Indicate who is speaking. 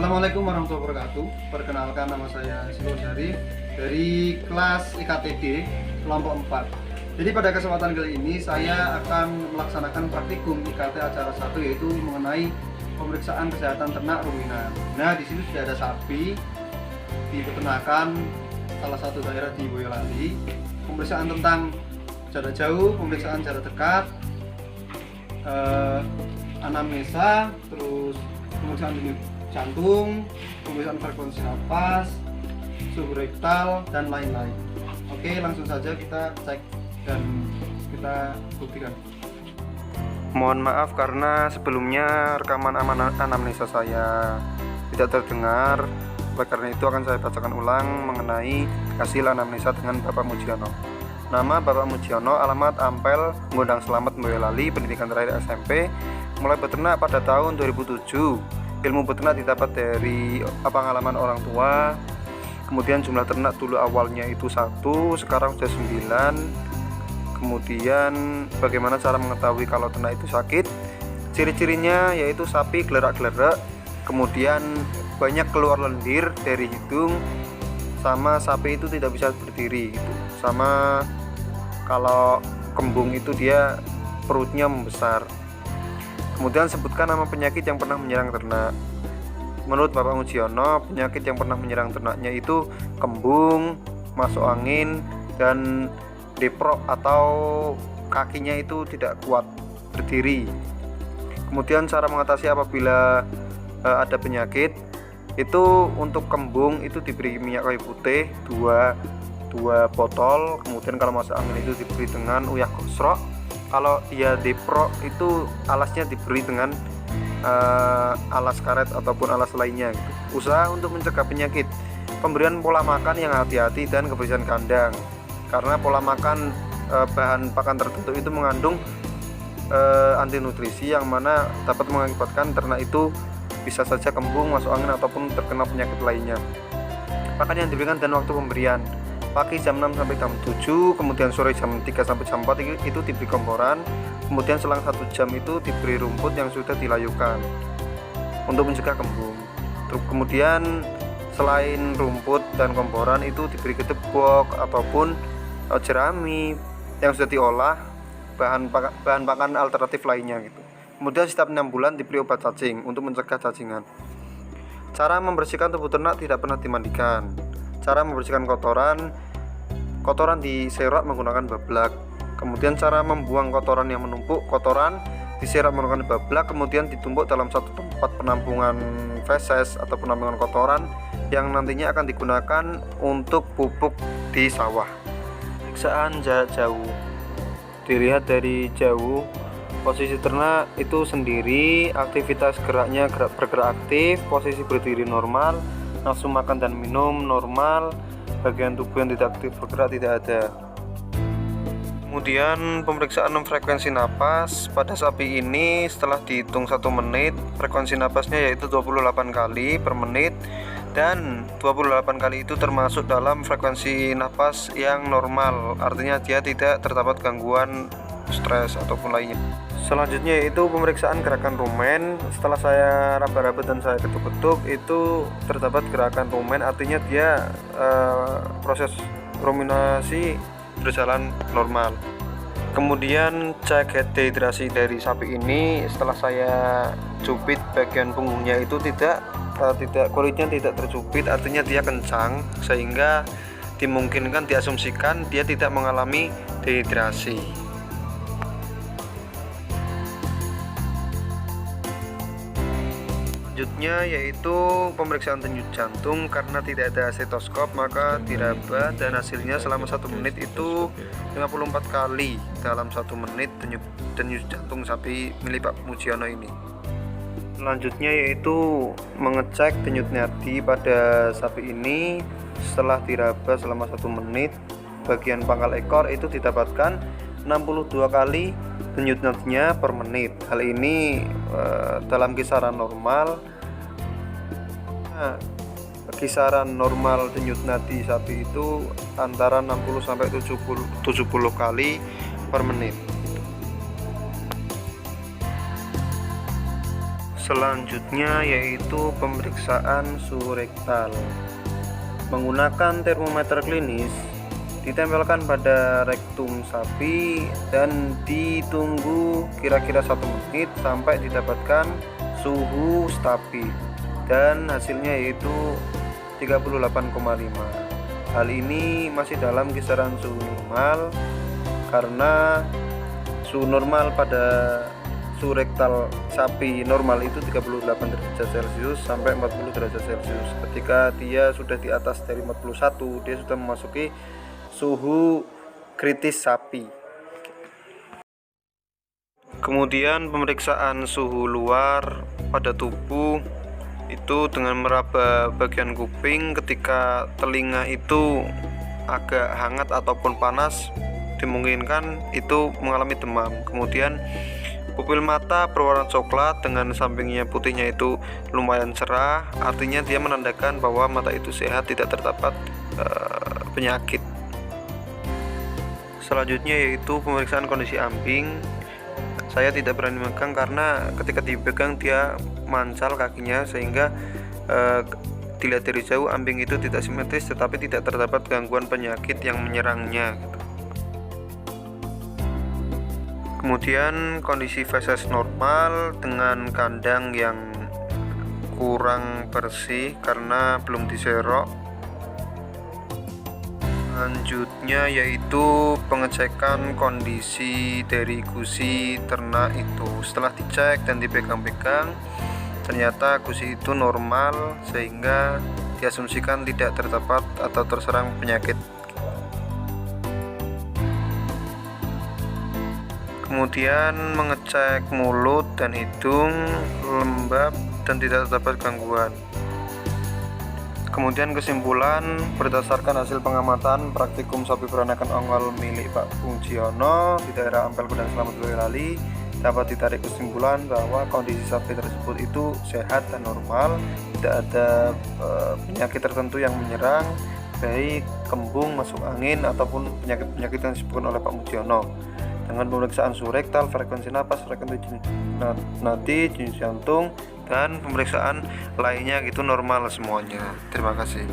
Speaker 1: Assalamualaikum warahmatullahi wabarakatuh. Perkenalkan, nama saya Silur dari kelas IKTD kelompok 4. Jadi pada kesempatan kali ini saya akan melaksanakan praktikum IKT acara 1, yaitu mengenai pemeriksaan kesehatan ternak ruminan. Nah, di sini sudah ada sapi di peternakan salah satu daerah di Boyolali. Pemeriksaan tentang jarak jauh, pemeriksaan jarak dekat, anamnesa, terus pemeriksaan denyut jantung, pemeriksaan frekuensi napas, suhu rektal, dan lain-lain. Oke, langsung saja kita cek dan kita buktikan.
Speaker 2: Mohon maaf karena sebelumnya rekaman anamnesa saya tidak terdengar. Oleh karena itu akan saya bacakan ulang mengenai hasil anamnesa dengan Bapak Mujiono. Nama Bapak Mujiono, alamat Ampel, Gondang Selamet, Boyolali, pendidikan terakhir SMP, mulai beternak pada tahun 2007. Ilmu beternak didapat dari pengalaman orang tua. Kemudian jumlah ternak dulu awalnya itu 1, sekarang sudah 9. Kemudian bagaimana cara mengetahui kalau ternak itu sakit? Ciri-cirinya yaitu sapi gelerak-gelerak, kemudian banyak keluar lendir dari hidung, sama sapi itu tidak bisa berdiri gitu. Sama kalau kembung itu dia perutnya membesar. Kemudian sebutkan nama penyakit yang pernah menyerang ternak. Menurut Bapak Mujiono, penyakit yang pernah menyerang ternaknya itu kembung, masuk angin, dan deprok atau kakinya itu tidak kuat berdiri. Kemudian cara mengatasi apabila ada penyakit itu, untuk kembung itu diberi minyak kayu putih 2 botol. Kemudian kalau masuk angin itu diberi dengan uyah gosrok. Kalau dia deprok itu alasnya diberi dengan alas karet ataupun alas lainnya gitu. Usaha untuk mencegah penyakit: pemberian pola makan yang hati-hati dan kebersihan kandang, karena pola makan bahan pakan tertentu itu mengandung anti nutrisi yang mana dapat mengakibatkan ternak itu bisa saja kembung, masuk angin, ataupun terkena penyakit lainnya. Pakan yang diberikan dan waktu pemberian: pagi jam 6 sampai jam 7, kemudian sore jam 3 sampai jam 4 itu diberi komporan, kemudian selang 1 jam itu diberi rumput yang sudah dilayukan untuk mencegah kembung. Kemudian selain rumput dan komporan itu diberi gedebok ataupun jerami yang sudah diolah, bahan pakan alternatif lainnya gitu. Kemudian setiap 6 bulan diberi obat cacing untuk mencegah cacingan. Cara membersihkan tubuh ternak: tidak pernah dimandikan. Cara membersihkan kotoran diserok menggunakan bablak. Kemudian cara membuang kotoran yang menumpuk: kotoran diserok menggunakan bablak, kemudian ditumpuk dalam satu tempat penampungan feses atau penampungan kotoran yang nantinya akan digunakan untuk pupuk di sawah. Pemeriksaan jarak jauh: dilihat dari jauh posisi ternak itu sendiri, aktivitas geraknya bergerak aktif, posisi berdiri normal, nafsu makan dan minum normal, bagian tubuh yang tidak aktif bergerak tidak ada. Kemudian pemeriksaan frekuensi napas pada sapi ini, setelah dihitung 1 menit, frekuensi napasnya yaitu 28 kali per menit, dan 28 kali itu termasuk dalam frekuensi napas yang normal, artinya dia tidak terdapat gangguan stres ataupun lainnya. Selanjutnya yaitu pemeriksaan gerakan rumen. Setelah saya raba-raba dan saya ketuk-ketuk, itu terdapat gerakan rumen, artinya dia proses ruminasi berjalan normal. Kemudian cek head dehidrasi dari sapi ini. Setelah saya cupit bagian punggungnya itu tidak kulitnya tidak tercupit, artinya dia kencang sehingga dimungkinkan diasumsikan dia tidak mengalami dehidrasi. Selanjutnya yaitu pemeriksaan denyut jantung. Karena tidak ada stetoskop maka diraba, dan hasilnya selama 1 menit itu 54 kali dalam 1 menit denyut jantung sapi milik Pak Mujiono ini. Selanjutnya yaitu mengecek denyut nadi pada sapi ini. Setelah diraba selama 1 menit, bagian pangkal ekor itu didapatkan 62 kali denyut nadinya per menit. Hal ini dalam kisaran normal. Kisaran normal denyut nadi sapi itu antara 60 sampai 70 kali per menit. Selanjutnya yaitu pemeriksaan suhu rektal. Menggunakan termometer klinis ditempelkan pada rektum sapi dan ditunggu kira-kira 1 menit sampai didapatkan suhu stabil dan hasilnya yaitu 38,5. Hal ini masih dalam kisaran suhu normal karena suhu normal pada suhu rektal sapi normal itu 38 derajat Celcius sampai 40 derajat Celcius. Ketika dia sudah di atas dari 41, dia sudah memasuki suhu kritis sapi. Kemudian pemeriksaan suhu luar pada tubuh itu dengan meraba bagian kuping. Ketika telinga itu agak hangat ataupun panas, dimungkinkan itu mengalami demam. Kemudian pupil mata berwarna coklat dengan sampingnya putihnya itu lumayan cerah, artinya dia menandakan bahwa mata itu sehat, tidak terdapat penyakit. Selanjutnya yaitu pemeriksaan kondisi ambing. Saya tidak berani megang karena ketika dipegang dia mancal kakinya, sehingga dilihat dari jauh ambing itu tidak simetris, tetapi tidak terdapat gangguan penyakit yang menyerangnya. Kemudian kondisi feses normal dengan kandang yang kurang bersih karena belum diserok. Selanjutnya yaitu pengecekan kondisi dari gusi ternak itu. Setelah dicek dan dipegang-pegang, ternyata gusi itu normal sehingga diasumsikan tidak terdapat atau terserang penyakit. Kemudian mengecek mulut dan hidung lembab dan tidak terdapat gangguan. Kemudian kesimpulan, berdasarkan hasil pengamatan praktikum sapi peranakan ongol milik Pak Pungziono di daerah Ampel Gudang Slamet Boyolali, dapat ditarik kesimpulan bahwa kondisi sapi tersebut itu sehat dan normal, tidak ada penyakit tertentu yang menyerang, baik kembung, masuk angin ataupun penyakit-penyakit yang disebutkan oleh Pak Pungziono. Dengan pemeriksaan suhu rektal, frekuensi napas, frekuensi nadi, jenis jantung, dan pemeriksaan lainnya gitu normal semuanya. Terima kasih.